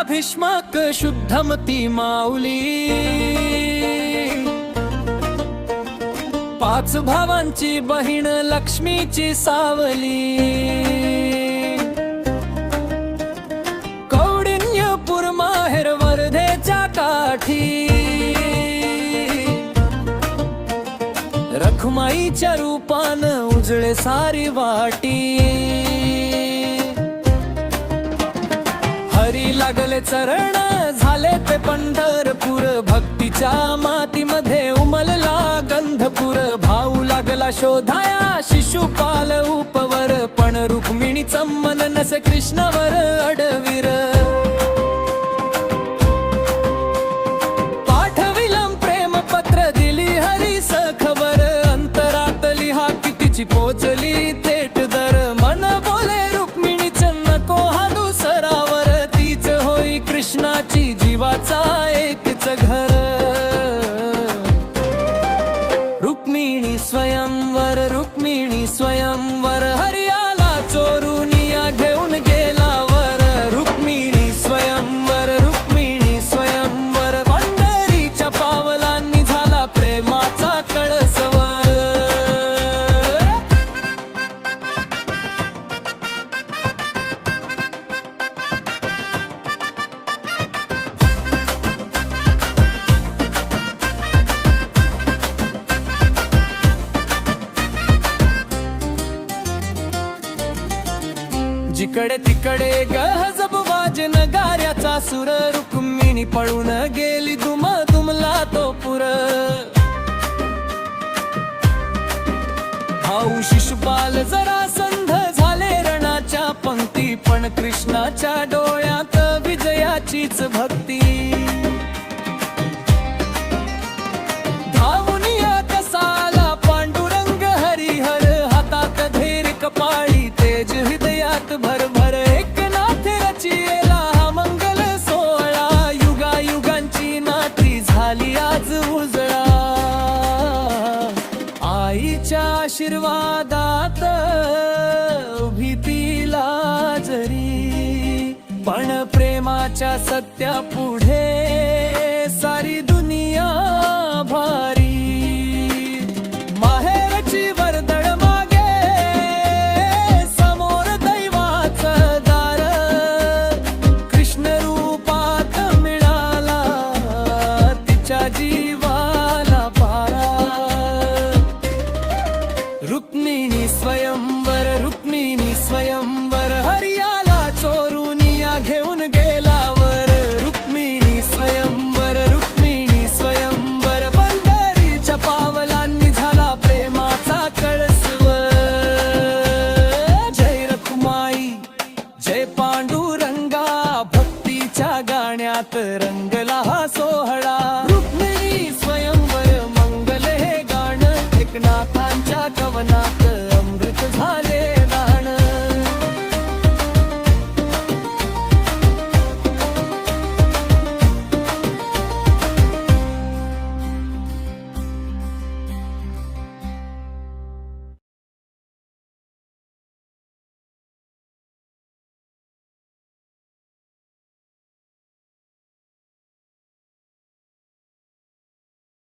भीष्मक शुद्धमती माऊली, पाच भावांची बहीण लक्ष्मीची सावली, कौंडिण्यपूर माहेर वर्धेच्या काठी, रखुमाईच्या रूपानं उजळे सारी वाटी, हरी लागले चरण झाले ते पंढरपूर, भक्तीच्या मातीमध्ये उमलला गंधपूर, भाऊ लागला शोधाया शिशुपाल उपवर, पण रुक्मिणीचं मन नसे कृष्णावर अडवीर, पाठविलं प्रेमपत्र दिली हरीस खबर, अंतरात लिहा कितीची पोचली थेट दर, मन बोले रुक्मिणीचं नको हा दुसरावर, तीच होई कृष्णाची जीवाचा एकच घर, रुक्मिणी स्वयंवर, रुक्मिणी स्वयंवर, हरियाला चोरून या घेऊन गेला वर, रुक्मिणी स्वयंवर, रुक्मिणी स्वयंवर, पंढरीच्या पावलांनी झाला प्रेमाचा कळसवर. जिकडे तिकडे गहजब वाज नगाऱ्याचा सूर, रुक्मिणी पळून गेली दुम दुमला तो पुर, भाऊ शिशुपाल जरा संध झाले रणाच्या पंक्ती, पण कृष्णाच्या डोळ्यात विजयाचीच भक्ती, धावूनिया कसाला पांडुरंग हरिहर, हातात धैर्य कपाळी तेज हृदयात भरभर, एकनाथ रचिला हा मंगल सोहळा, युगायुगांची नाती झाली आज उजळा, आईच्या आशीर्वादात उभी तिला जरी, पण प्रेमाच्या सत्या पुढे सारी दुनिया भारी, माहेरची वर्दळ मागे समोर दैवाचं दार, कृष्ण रूपात मिळाला तिच्या जीवाला पारा, रुक्मिणी स्वयं